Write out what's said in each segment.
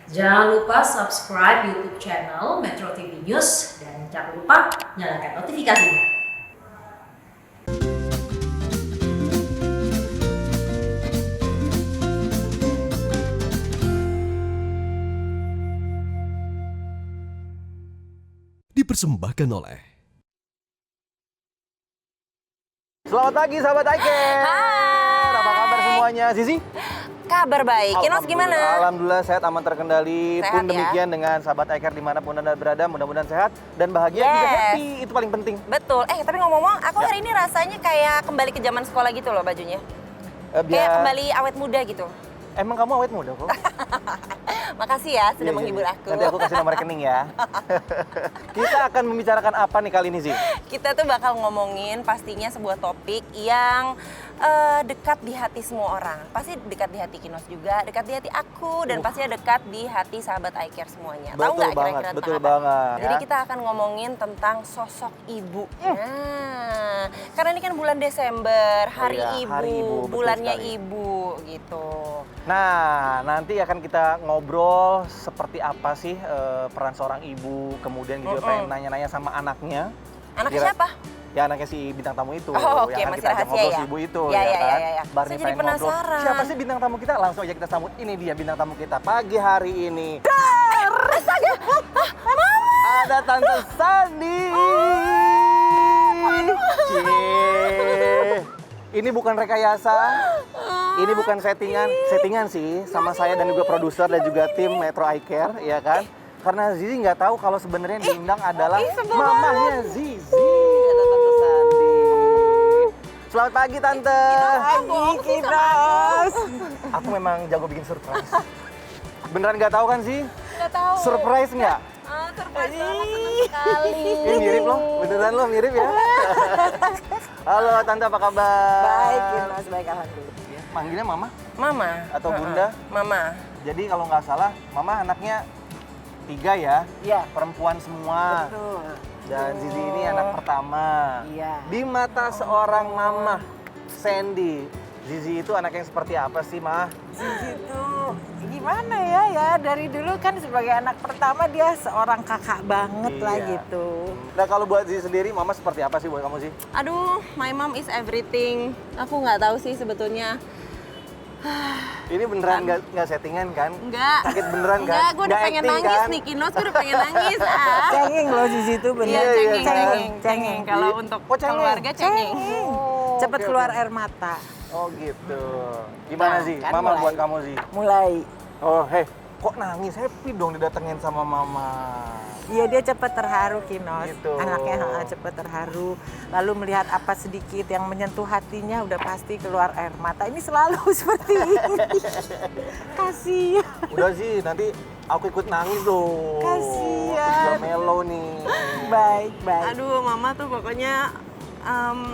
Jangan lupa subscribe YouTube channel Metro TV News dan jangan lupa nyalakan notifikasinya. Dipersembahkan oleh Selamat pagi sahabat Iker. Hai. Apa kabar semuanya? Zizi? Kabar baik. Kinos gimana? Alhamdulillah sehat, aman, terkendali. Sehat, Pun ya? demikian dengan sahabat Iker dimanapun Anda berada, mudah-mudahan sehat dan bahagia juga Yes. happy. Itu paling penting. Betul. Tapi ngomong-ngomong, aku Ya. hari ini rasanya kayak kembali ke zaman sekolah gitu loh bajunya. Kayak kembali awet muda gitu. Emang kamu awet muda kok? Makasih ya sudah Iya, menghibur iya. aku. Nanti aku kasih nomor rekening ya. Kita akan membicarakan apa nih kali ini sih? Kita tuh bakal ngomongin pastinya sebuah topik yang dekat di hati semua orang. Pasti dekat di hati Kinos juga, dekat di hati aku, dan pastinya dekat di hati sahabat iCare semuanya. Tahu Betul nggak banget, kira-kira betul tentang apa? banget. Jadi Ya. kita akan ngomongin tentang sosok ibu. Nah, karena ini kan bulan Desember, hari, iya, ibu, Hari Ibu, betul bulannya sekali. ibu gitu. Nah, nanti akan kita ngobrol seperti apa sih peran seorang ibu, kemudian juga pengen nanya-nanya sama anaknya. Anaknya Kira- siapa? Ya anaknya si bintang tamu itu, Oh, oke, yang akan masih kita ajak rahasia ngobrol ya? si ibu itu, Ya, ya, ya, kan? ya, ya. Barney Saya jadi pengen ngobrol. penasaran. Siapa sih bintang tamu kita? Langsung aja kita sambut. Ini dia bintang tamu kita pagi hari ini. Astaga! Ada Tante Sandy. Cie. Ini bukan rekayasa. Ini bukan settingan sih sama saya dan juga produser dan juga tim Metro iCare, ya kan? Karena Zizi nggak tahu kalau sebenarnya yang diundang adalah sebel mamanya Zizi, ada Tante Sandy. Selamat pagi Tante. Kinos. Aku memang jago bikin surprise. Beneran nggak tahu kan sih? Nggak tahu. Surprise nggak? Surprise banget, seneng sekali. Ini mirip loh, beneran loh mirip ya. Halo Tante, apa kabar? Baik, Kinos, baik alhamdulillah. Manggilnya Mama Mama. atau Bunda? Mama. Jadi kalau nggak salah, Mama anaknya 3 ya, Iya, perempuan semua. betul. Dan Zizi ini anak pertama. Iya. Di mata seorang Mama, Sandy, Zizi itu anak yang seperti apa sih, Ma? Zizi tuh gimana ya dari dulu kan sebagai anak pertama dia seorang kakak banget lah Iya. gitu. Nah kalau buat Zizi sendiri, Mama seperti apa sih buat kamu sih? Aduh, my mom is everything. Aku nggak tahu sih sebetulnya. Ini beneran nggak settingan kan? Enggak. Sakit beneran kan? Enggak, gue udah Nggak pengen acting nangis kan? nih, Kinos. Gue udah pengen nangis. Ah. Cengeng loh Zizi tuh Iya, bener. iya, cengeng, kan? cengeng. Kalau untuk Oh, cengeng. keluarga cengeng. Oh, Cepet oke, keluar oke. air mata. Oh gitu. Gimana Nah, sih, kan Mama mulai. buat kamu sih? Mulai. Oh, kok nangis? Happy dong didatengin sama Mama. Iya dia cepet terharu Kinos. Gitu. Anaknya cepet terharu. Lalu melihat apa sedikit yang menyentuh hatinya udah pasti keluar air mata. Ini selalu seperti ini. Kasihan. Udah sih, nanti aku ikut nangis dong. Kasian. Biar melo nih. Baik, baik. Aduh, mama tuh pokoknya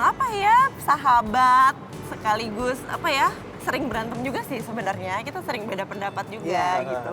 apa ya, sahabat sekaligus apa ya, sering berantem juga sih sebenarnya. Kita sering beda pendapat juga Iya. gitu.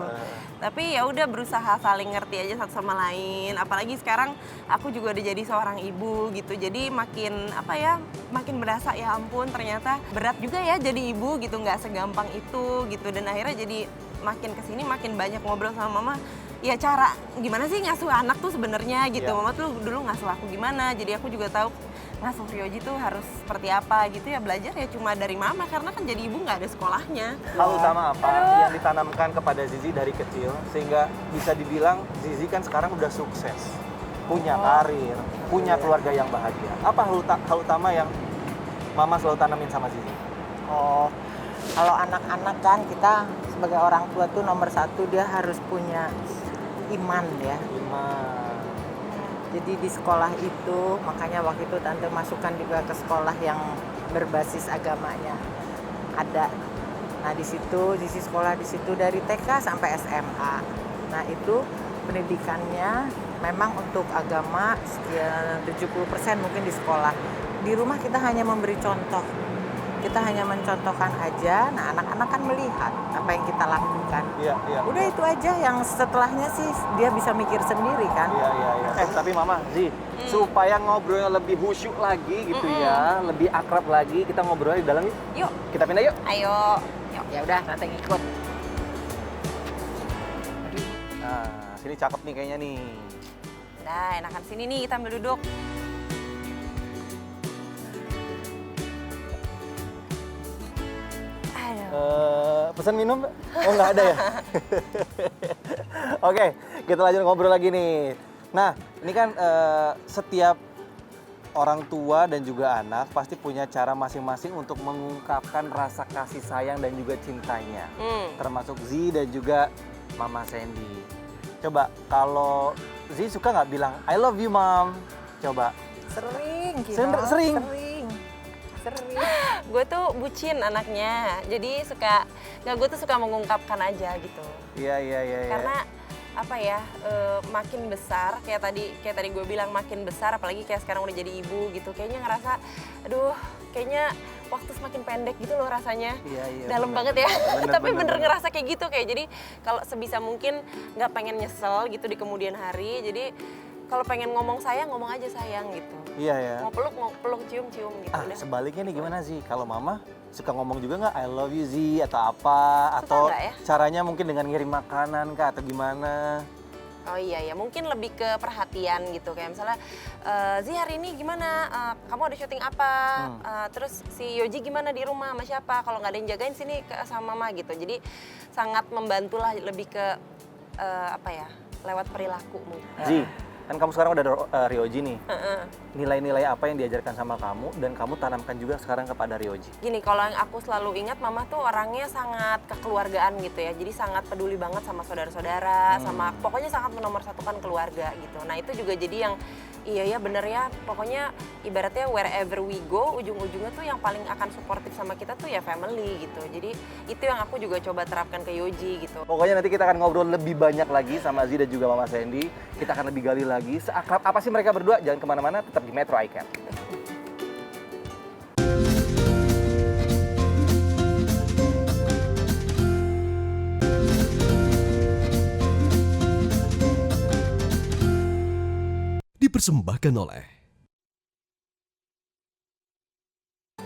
Tapi ya udah berusaha saling ngerti aja satu sama lain. Apalagi sekarang aku juga udah jadi seorang ibu gitu. Jadi makin apa ya, makin berasa ya ampun ternyata berat juga ya jadi ibu gitu, nggak segampang itu gitu. Dan akhirnya jadi makin kesini makin banyak ngobrol sama mama. Ya cara gimana sih ngasuh anak tuh sebenarnya gitu. Iya. Mama tuh dulu ngasuh aku gimana. Jadi aku juga tahu ngasuh Ryoji tuh harus seperti apa gitu ya. Belajar ya cuma dari mama karena kan jadi ibu nggak ada sekolahnya. Hal utama apa yang ditanamkan kepada Zizi dari kecil sehingga bisa dibilang Zizi kan sekarang udah sukses, punya karir, punya keluarga yang bahagia. Apa hal utama yang Mama selalu tanamin sama Zizi? Oh, kalau anak-anak kan kita sebagai orang tua tuh nomor satu dia harus punya iman ya. Iman. Jadi di sekolah itu makanya waktu itu tante masukkan juga ke sekolah yang berbasis agamanya ada. Nah di situ sekolah di situ dari TK sampai SMA. Nah itu pendidikannya memang untuk agama sekian 70% mungkin di sekolah. Di rumah kita hanya memberi contoh. Kita hanya mencontohkan aja, nah anak-anak kan melihat apa yang kita lakukan. Iya, iya. Udah itu aja, yang setelahnya sih dia bisa mikir sendiri kan. Iya, iya, iya. Tapi Mama, Zi, supaya ngobrolnya lebih khusyuk lagi gitu ya, lebih akrab lagi, kita ngobrolnya di dalam yuk. Yuk, Kita pindah yuk. ayo. Yuk. Ya udah, nanti ngikut. Nah, sini cakep nih kayaknya nih. Nah, enakan sini nih kita ambil duduk. Aduh. Pesan minum? Oh, nggak ada ya? Oke, kita lanjut ngobrol lagi nih. Nah, ini kan setiap orang tua dan juga anak pasti punya cara masing-masing untuk mengungkapkan rasa kasih sayang dan juga cintanya. Termasuk Z dan juga Mama Sandy. Coba, kalau Z suka nggak bilang, I love you, Mom? Coba. Sering, Sering? Sering. Gue tuh bucin anaknya, jadi gue tuh suka mengungkapkan aja gitu. Iya. Karena apa ya, makin besar kayak tadi gue bilang, makin besar apalagi kayak sekarang udah jadi ibu gitu, kayaknya ngerasa aduh kayaknya waktu semakin pendek gitu loh rasanya. Iya, dalam bener. banget ya. Tapi bener Bener. ngerasa kayak gitu, kayak jadi kalau sebisa mungkin nggak pengen nyesel gitu di kemudian hari. Jadi kalau pengen ngomong sayang, ngomong aja sayang gitu. Iya ya. Mau peluk, cium gitu. Udah. Sebaliknya nih gimana sih? Kalau Mama suka ngomong juga nggak I love you Z atau apa? Suka Atau nggak ya? caranya mungkin dengan ngirim makanan kah atau gimana? Oh iya ya, mungkin lebih ke perhatian gitu. Kayak misalnya, Zi hari ini gimana? Kamu ada syuting apa? Terus si Yoji gimana di rumah sama siapa? Kalau nggak ada yang jagain sini sama Mama gitu. Jadi sangat membantu lah, lebih ke lewat perilaku mungkin. Zi, kan kamu sekarang udah Ryoji nih. Nilai-nilai apa yang diajarkan sama kamu dan kamu tanamkan juga sekarang kepada Ryoji? Gini, kalau yang aku selalu ingat, Mama tuh orangnya sangat kekeluargaan gitu ya. Jadi sangat peduli banget sama saudara-saudara, sama pokoknya sangat menomorsatukan keluarga gitu. Nah itu juga jadi yang iya ya bener ya, pokoknya ibaratnya wherever we go, ujung-ujungnya tuh yang paling akan suportif sama kita tuh ya family gitu. Jadi itu yang aku juga coba terapkan ke Yoji gitu. Pokoknya nanti kita akan ngobrol lebih banyak lagi sama Zi dan juga Mama Sandy. Kita akan lebih gali lagi. Seakrab apa sih mereka berdua? Jangan kemana-mana, tetap di Metro iCare. Dipersembahkan oleh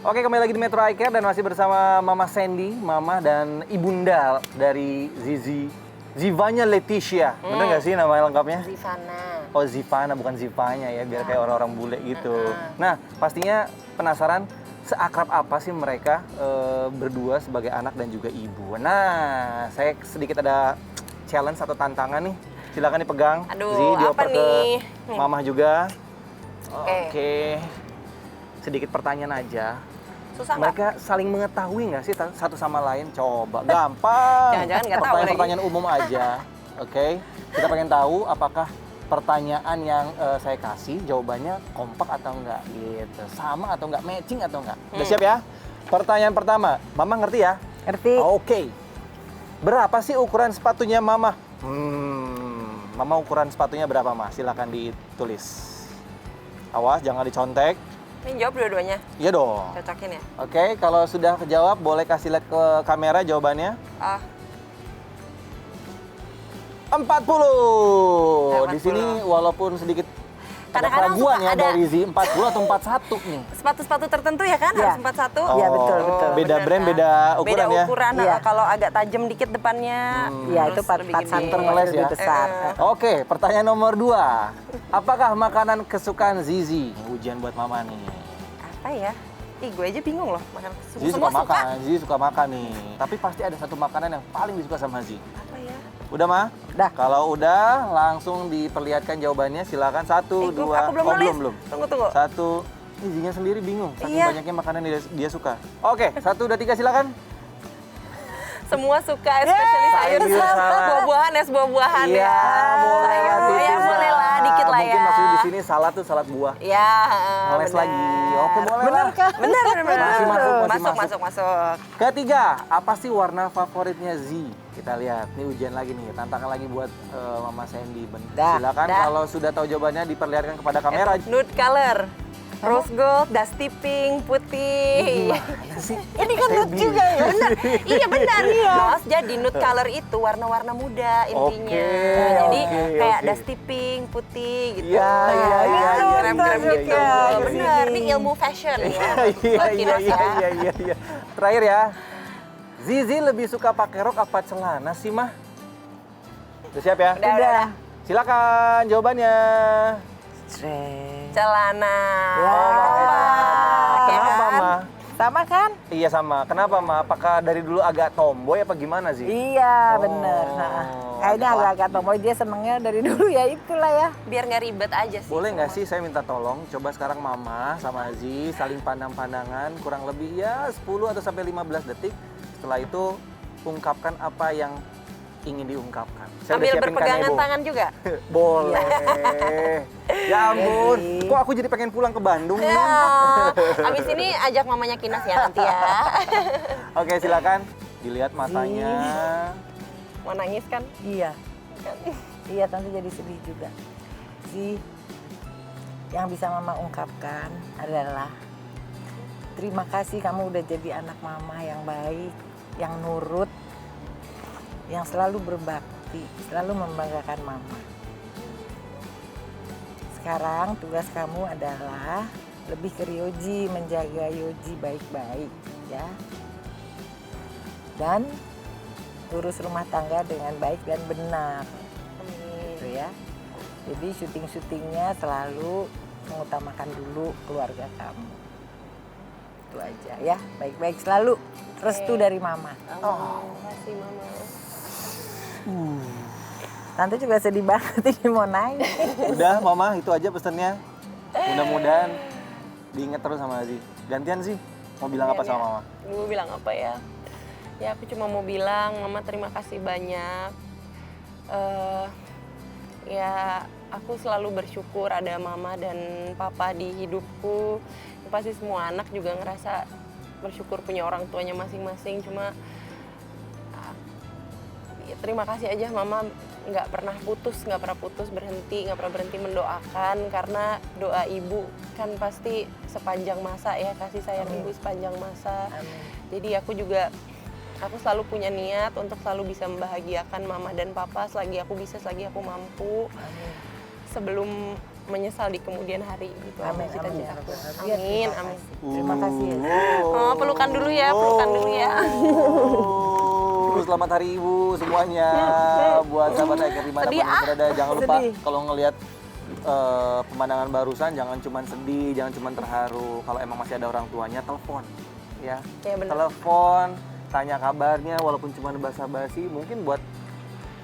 Oke, kembali lagi di Metro iCare dan masih bersama Mama Sandy, Mama dan Ibunda dari Zizi. Zivanya Leticia, bener nggak sih nama lengkapnya? Zivana. Oh, Zivana, bukan Zivanya ya, biar kayak orang-orang bule gitu. Nah, pastinya penasaran seakrab apa sih mereka berdua sebagai anak dan juga ibu. Nah, saya sedikit ada challenge atau tantangan nih. Silakan dipegang. Aduh, Zi, dioper apa ke nih? Mamah juga. Oke. Oke. Sedikit pertanyaan aja. Susah nggak? Mereka saling mengetahui nggak sih satu sama lain? Coba, gampang. Jangan-jangan nggak tahu lagi. Pertanyaan umum aja. Oke, kita pengen tahu apakah pertanyaan yang saya kasih jawabannya kompak atau enggak gitu. Sama atau enggak, matching atau enggak. Udah siap ya? Pertanyaan pertama, Mama ngerti ya? Ngerti? Oke. Berapa sih ukuran sepatunya Mama? Mama ukuran sepatunya berapa, Ma? Silakan ditulis. Awas, jangan dicontek. Ini jawab dua-duanya, Iya dong. cocokin ya. Oke, kalau sudah kejawab boleh kasih lihat ke kamera jawabannya. 40. Di sini walaupun sedikit ada Kadang-kadang keraguan suka ya ada- dari Zi, 40 atau 41 nih. Sepatu-sepatu tertentu ya kan, Iya. harus 41. Iya, betul, betul. Beda Bener brand, kan? beda ukuran Beda ya. ukuran, Iya. kalau agak tajam dikit depannya. Iya, terus itu 4 lebih gede. cm Ngeles lebih ya? besar. Oke, pertanyaan nomor 2. Apakah makanan kesukaan Zizi? Ujian buat Mama nih. Apa ya? Ih, gue aja bingung loh makan. Zizi suka makan, Zizi suka makan nih. Tapi pasti ada satu makanan yang paling disuka sama Zizi. Apa ya? Udah, Ma? Udah. Kalau udah, langsung diperlihatkan jawabannya. Silakan 1, 2. Aku belum Oh, nulis. belum. Tunggu. 1. Zizinya sendiri bingung. Saking Iya. banyaknya makanan yang dia suka. Oke, 1, 2, 3 silakan. Semua suka, especially sayur, Sayur salad. buah-buahan, es buah-buahan Iya, ya. boleh. Sayur, Titi. ya boleh lah, dikit lah ya. Mungkin maksudnya di sini salad tuh salad buah. Ya, Ngeles benar. lagi. Oke, boleh Bener lah. kah? Benar. Masih masuk. Masuk. Ketiga, apa sih warna favoritnya Z? Kita lihat, ini ujian lagi nih, tantangan lagi buat Mama Sandy. Dah, Silakan dah. kalau sudah tahu jawabannya diperlihatkan kepada kamera. Nude color. Rose gold, dusty pink, putih. Gimana sih? Ini kan nude juga ya? Benar. Iya benar. Nos, jadi nude color itu warna-warna muda intinya. Oke, Jadi oke, kayak oke. dusty pink, putih gitu. Iya. Krem-krem iya, gitu. iya. Benar, ini ilmu fashion ya. Oke, Nos, ya. Iya. Terakhir ya, Zizi lebih suka pakai rok apa celana sih, Mah? Udah siap ya? Udah. Silakan jawabannya. Celana. Ya. Kenapa, kan? Ma? Sama kan? Iya sama. Kenapa, Ma? Apakah dari dulu agak tomboy apa gimana sih? Iya, Oh, bener. Nah, kayaknya agak agak tomboy, dia senengnya dari dulu ya itulah ya. Biar nggak ribet aja sih. Boleh nggak semua. sih saya minta tolong, coba sekarang Mama sama Aziz saling pandang-pandangan kurang lebih ya 10 atau sampai 15 detik. Setelah itu ungkapkan apa yang ingin diungkapkan. Saya udah Ambil siapin berpegangan kanebo. tangan juga. Boleh. Ya ampun, Iya sih. kok aku jadi pengen pulang ke Bandung nih. Abis ini ajak mamanya Kinas ya nanti ya. Oke, silakan dilihat matanya. Mau nangis kan? Iya. Iya, tante jadi sedih juga. Sih, yang bisa mama ungkapkan adalah terima kasih kamu udah jadi anak mama yang baik, yang nurut, yang selalu berbakti, selalu membanggakan mama. Sekarang tugas kamu adalah lebih ke Ryoji, menjaga Yoji baik-baik ya. Dan urus rumah tangga dengan baik dan benar. Gitu ya. Jadi syuting-syutingnya selalu mengutamakan dulu keluarga kamu. Itu aja ya, baik-baik selalu. Restu dari mama. Makasih mama. Tante juga sedih banget ini mau nangis. Udah, Mama, itu aja pesennya. Mudah-mudahan diingat terus sama Aziz. Gantian sih, mau bilang apa sama Mama? Gue bilang apa ya? Ya aku cuma mau bilang, Mama terima kasih banyak. Ya aku selalu bersyukur ada Mama dan Papa di hidupku. Pasti semua anak juga ngerasa bersyukur punya orang tuanya masing-masing. Cuma ya, terima kasih aja Mama nggak pernah putus berhenti, nggak pernah berhenti mendoakan, karena doa ibu kan pasti sepanjang masa ya, kasih sayang ibu sepanjang masa. Amin. Jadi aku selalu punya niat untuk selalu bisa membahagiakan Mama dan Papa selagi aku bisa, selagi aku mampu, Amin. sebelum menyesal di kemudian hari gitu. Amin. Cita-cita Amin. aku. Iya, Amin, terima amin. kasih. Terima kasih ya. Oh, pelukan dulu ya, pelukan dulu ya. Selamat Hari Ibu semuanya buat sahabat Iker dimanapun Sedih, yang berada. Jangan lupa Sedih. kalau ngelihat pemandangan barusan jangan cuma sedih, jangan cuma terharu. Kalau emang masih ada orang tuanya, telepon ya. Ya benar. Telepon, tanya kabarnya walaupun cuma basa-basi. Mungkin buat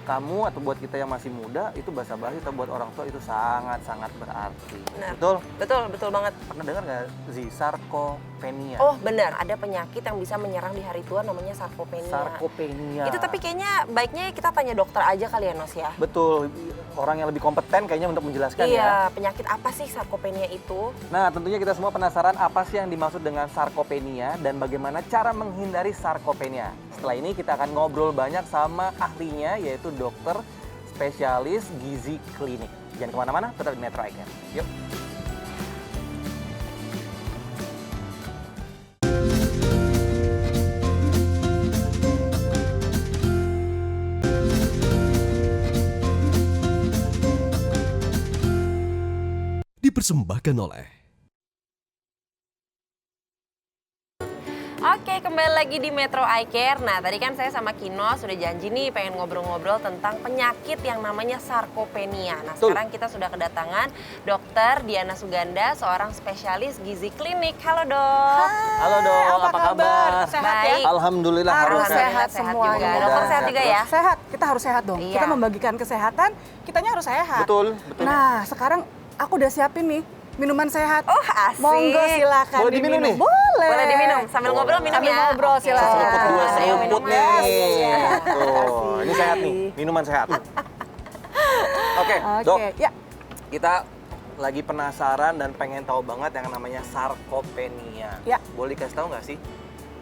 kamu atau buat kita yang masih muda itu basa-basi, atau buat orang tua itu sangat-sangat berarti. Benar. Betul? Betul banget. Pernah dengar nggak sih sarkopenia? Oh benar, ada penyakit yang bisa menyerang di hari tua namanya sarkopenia. Sarkopenia. Itu tapi kayaknya baiknya kita tanya dokter aja kali ya Nos ya. Betul, orang yang lebih kompeten kayaknya untuk menjelaskan ya. Iya, penyakit apa sih sarkopenia itu? Nah, tentunya kita semua penasaran apa sih yang dimaksud dengan sarkopenia dan bagaimana cara menghindari sarkopenia. Setelah ini kita akan ngobrol banyak sama ahlinya, yaitu dokter spesialis gizi klinik. Jangan kemana-mana, tetap di Metro Icon. Yuk. Dipersembahkan oleh Oke, kembali lagi di Metro Eye Care. Nah, tadi kan saya sama Kino sudah janji nih pengen ngobrol-ngobrol tentang penyakit yang namanya sarkopenia. Nah, Betul. sekarang kita sudah kedatangan Dokter Diana Suganda, seorang spesialis gizi klinik. Halo, Dok. Halo dok, apa kabar? Sehat ya? Baik. Alhamdulillah Harus harus sehat Sehat semuanya. juga. Mudah-mudahan Dokter sehat sehat juga terus. ya? Sehat, kita harus sehat dong. Iya. Kita membagikan kesehatan, kitanya harus sehat. Betul, betul. Nah, sekarang aku udah siapin nih minuman sehat. Oh, asik. Monggo silakan Boleh diminum nih? Boleh. Boleh diminum sambil ngobrol minum Sambil ya. ngobrol, Oke. silakan. Seruput dua Ayo seruput minum, nih. Mas. Tuh, ini sehat nih, minuman sehat. Oke, dok, Oke, ya. kita lagi penasaran dan pengen tahu banget yang namanya sarkopenia. Ya. Boleh kasih tahu nggak sih?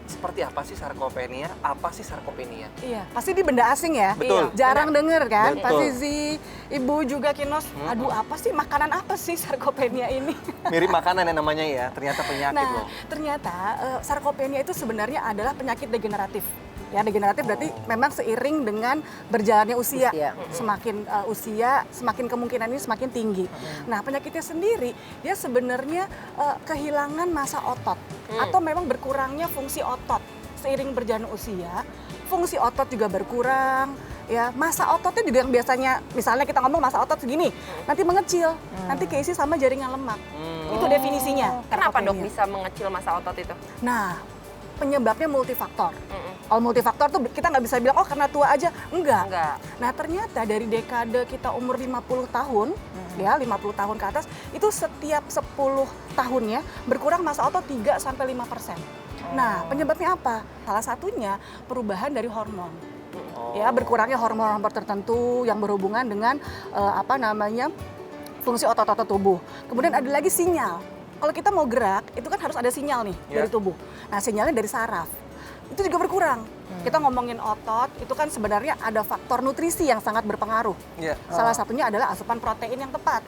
Seperti apa sih sarkopenia? Apa sih sarkopenia? Iya, pasti di benda asing ya. Betul. Jarang denger kan? Betul. Pasti Zi, Ibu juga Kinos. Aduh, apa sih makanan apa sih sarkopenia ini? Mirip makanan yang namanya ya, ternyata penyakit Nah, loh. ternyata sarkopenia itu sebenarnya adalah penyakit degeneratif. Ya, degeneratif berarti memang seiring dengan berjalannya usia. Usia. Semakin usia, semakin kemungkinan ini semakin tinggi. Nah, penyakitnya sendiri, dia sebenarnya kehilangan massa otot. Atau memang berkurangnya fungsi otot. Seiring berjalannya usia, fungsi otot juga berkurang. Ya, massa ototnya juga yang biasanya, misalnya kita ngomong massa otot segini, nanti mengecil, nanti keisi sama jaringan lemak. Itu definisinya. Kenapa dok sarkopenia. bisa mengecil massa otot itu? Nah, penyebabnya multifaktor. Kalau multifaktor tuh kita nggak bisa bilang, oh karena tua aja. Enggak. Nah, ternyata dari dekade kita umur 50 tahun, ya 50 tahun ke atas, itu setiap 10 tahunnya berkurang massa otot 3-5%. Nah, penyebabnya apa? Salah satunya perubahan dari hormon. Ya, berkurangnya hormon-hormon tertentu yang berhubungan dengan fungsi otot-otot tubuh. Kemudian ada lagi sinyal. Kalau kita mau gerak, itu kan harus ada sinyal nih dari tubuh. Nah, sinyalnya dari saraf. Itu juga berkurang. Kita ngomongin otot, itu kan sebenarnya ada faktor nutrisi yang sangat berpengaruh. Salah satunya adalah asupan protein yang tepat.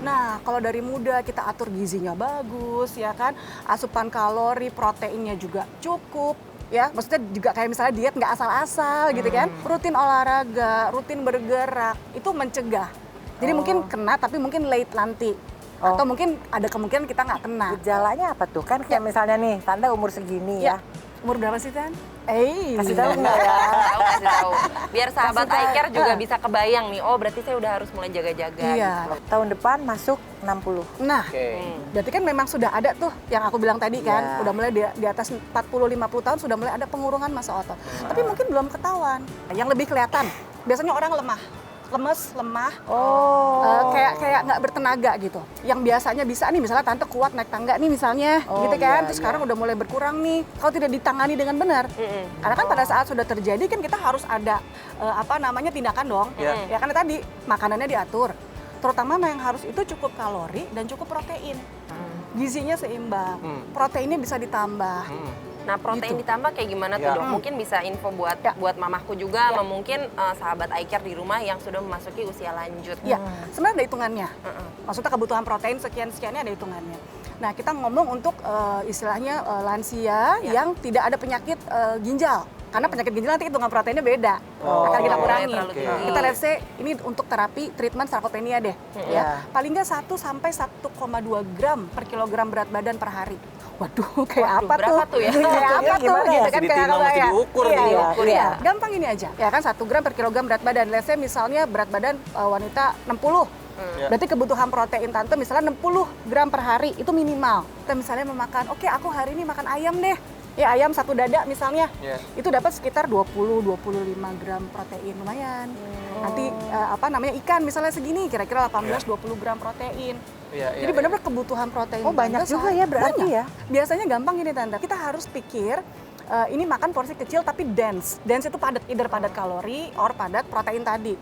Nah, kalau dari muda kita atur gizinya bagus, ya kan, asupan kalori, proteinnya juga cukup. Ya, maksudnya juga kayak misalnya diet nggak asal-asal gitu kan, rutin olahraga, rutin bergerak, itu mencegah. Jadi mungkin kena tapi mungkin late nanti. Atau mungkin ada kemungkinan kita nggak kena. Gejalanya apa tuh? Kan kayak misalnya nih, Tante umur segini ya. Umur berapa sih, Tan? Kasih tahu nggak ya? Kasih tahu. Biar sahabat iCare juga bisa kebayang nih, oh berarti saya udah harus mulai jaga-jaga. Iya. Gitu. Tahun depan masuk 60. Nah, berarti kan memang sudah ada tuh yang aku bilang tadi kan, udah mulai di atas 40-50 tahun sudah mulai ada pengurangan massa otot. Tapi mungkin belum ketahuan. Yang lebih kelihatan, biasanya orang lemah. Lemes, lemah, kayak nggak bertenaga gitu. Yang biasanya bisa nih, misalnya Tante kuat naik tangga nih misalnya, gitu kan. Terus sekarang udah mulai berkurang nih. Kalau tidak ditangani dengan benar, karena kan pada saat sudah terjadi kan kita harus ada tindakan dong. Ya karena tadi makanannya diatur. Terutama yang harus itu cukup kalori dan cukup protein. Gizinya seimbang, proteinnya bisa ditambah. Nah, protein ditambah kayak gimana tuh dok? Mungkin bisa info buat mamahku juga, sama mungkin sahabat iCare di rumah yang sudah memasuki usia lanjut. Iya, sebenarnya ada hitungannya. Maksudnya kebutuhan protein sekian-sekiannya ada hitungannya. Nah, kita ngomong untuk istilahnya lansia yang tidak ada penyakit ginjal. Karena penyakit ginjal nanti hitungan proteinnya beda. Akan kita kurangi. Kita let's say ini untuk terapi treatment sarkopenia deh. Ya. Paling nggak 1 sampai 1,2 gram per kilogram berat badan per hari. Waduh, kayak apa berapa tuh? tuh ya? Kayak apa tuh? Gitu kan kayak apa ya? Diukur Iya. Gampang ini aja. Ya kan 1 gram per kilogram berat badan. Let's say misalnya berat badan wanita 60. Berarti kebutuhan protein Tante misalnya 60 gram per hari itu minimal. Kita misalnya memakan, oke aku hari ini makan ayam deh. Ya ayam 1 dada misalnya, itu dapat sekitar 20-25 gram protein, lumayan. Nanti ikan misalnya segini, kira-kira 18-20 gram protein. Jadi benar-benar kebutuhan protein. Oh banyak juga ya berarti ya? Biasanya gampang gini Tante, kita harus pikir ini makan porsi kecil tapi dense. Dense itu padat, either padat kalori or padat protein tadi.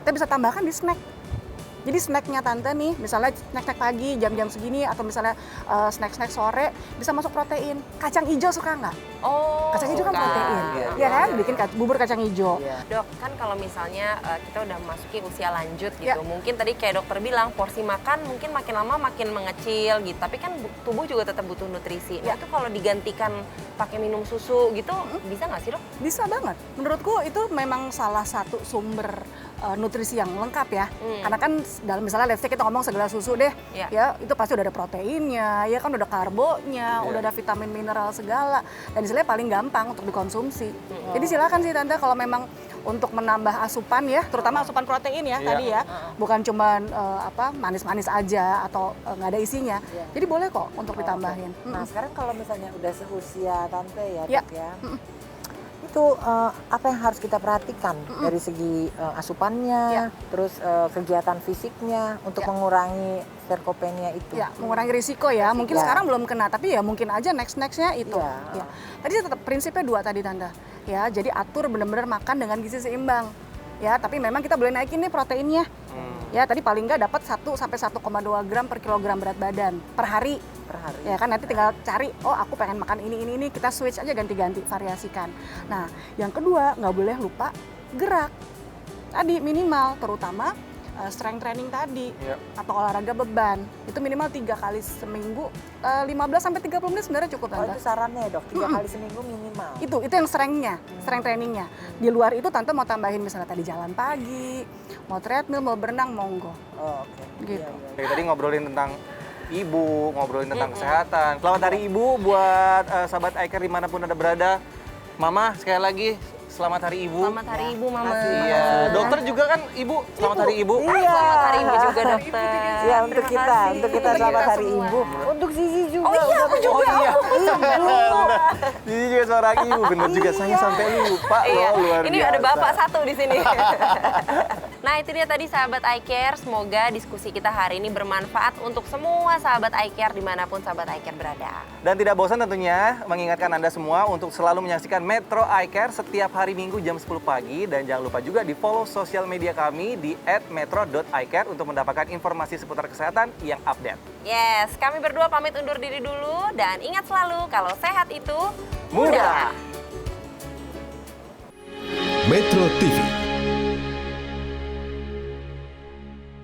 Kita bisa tambahkan di snack. Jadi snacknya Tante nih, misalnya snack pagi jam-jam segini atau misalnya snack sore bisa masuk protein. Kacang hijau suka nggak? Oh, kacang hijau kan protein, ya kan? Bikin bubur kacang hijau. Dok, kan kalau misalnya kita udah memasuki usia lanjut gitu, mungkin tadi kayak dokter bilang porsi makan mungkin makin lama makin mengecil gitu, tapi kan tubuh juga tetap butuh nutrisi. Nah itu kalau digantikan pakai minum susu gitu, bisa nggak sih dok? Bisa banget. Menurutku itu memang salah satu sumber nutrisi yang lengkap ya. Karena kan dalam misalnya let's say kita ngomong segelas susu deh, ya itu pasti udah ada proteinnya, ya kan udah ada karbonya, udah ada vitamin mineral segala. Dan istilahnya paling gampang untuk dikonsumsi. Jadi silakan sih Tante kalau memang untuk menambah asupan ya, terutama asupan protein ya tadi ya. Bukan cuma manis-manis aja atau nggak ada isinya. Jadi boleh kok untuk ditambahin. Nah, sekarang kalau misalnya udah seusia Tante ya, Dok ya. Itu apa yang harus kita perhatikan dari segi asupannya, terus kegiatan fisiknya untuk mengurangi sarkopenia itu. Ya, mengurangi risiko ya. Mungkin sekarang belum kena, tapi ya mungkin aja nextnya itu. Ya. Tadi tetap prinsipnya 2 tadi Tante. Ya, jadi atur benar-benar makan dengan gizi seimbang. Ya, tapi memang kita boleh naikin nih proteinnya. Ya, tadi paling nggak dapat 1 sampai 1,2 gram per kilogram berat badan per hari. Ya kan nanti tinggal cari, oh aku pengen makan ini, kita switch aja ganti-ganti, variasikan. Nah, yang kedua nggak boleh lupa gerak. Tadi minimal, terutama strength training tadi atau olahraga beban itu minimal 3 kali seminggu, 15 sampai 30 menit sebenarnya cukup Tante. Oh itu sarannya ya Dok, 3 kali seminggu minimal. Itu yang strength trainingnya. Di luar itu Tante mau tambahin misalnya tadi jalan pagi, mau treadmill, mau berenang, monggo. Oh, oke. Gitu. Tadi ngobrolin tentang ibu, ngobrolin tentang kesehatan. Selamat Hari Ibu buat sahabat iCare dimanapun Anda berada. Mama, sekali lagi Selamat Hari Ibu. Selamat Hari Ibu, Mama. Iya, dokter juga kan Ibu. Selamat Hari Ibu. Iya. Selamat Hari Ibu juga, dokter. Ya untuk Terima kita, kasih. untuk kita Untuk selamat kita hari semua. ibu. Untuk Zizi juga. Oh iya, aku juga. Oh iya. Ini juga suara Ibu, bener juga. Saya sampai lupa Iya, loh, luar ini biasa. ada bapak satu di sini. Nah, itu dia tadi sahabat iCare. Semoga diskusi kita hari ini bermanfaat untuk semua sahabat iCare dimanapun sahabat iCare berada. Dan tidak bosan tentunya mengingatkan Anda semua untuk selalu menyaksikan Metro iCare setiap hari Minggu jam 10 pagi. Dan jangan lupa juga di follow sosial media kami di @metro.icare untuk mendapatkan informasi seputar kesehatan yang update. Yes, kami berdua pamit undur diri dulu. Dan ingat selalu kalau sehat itu Mudah. Metro TV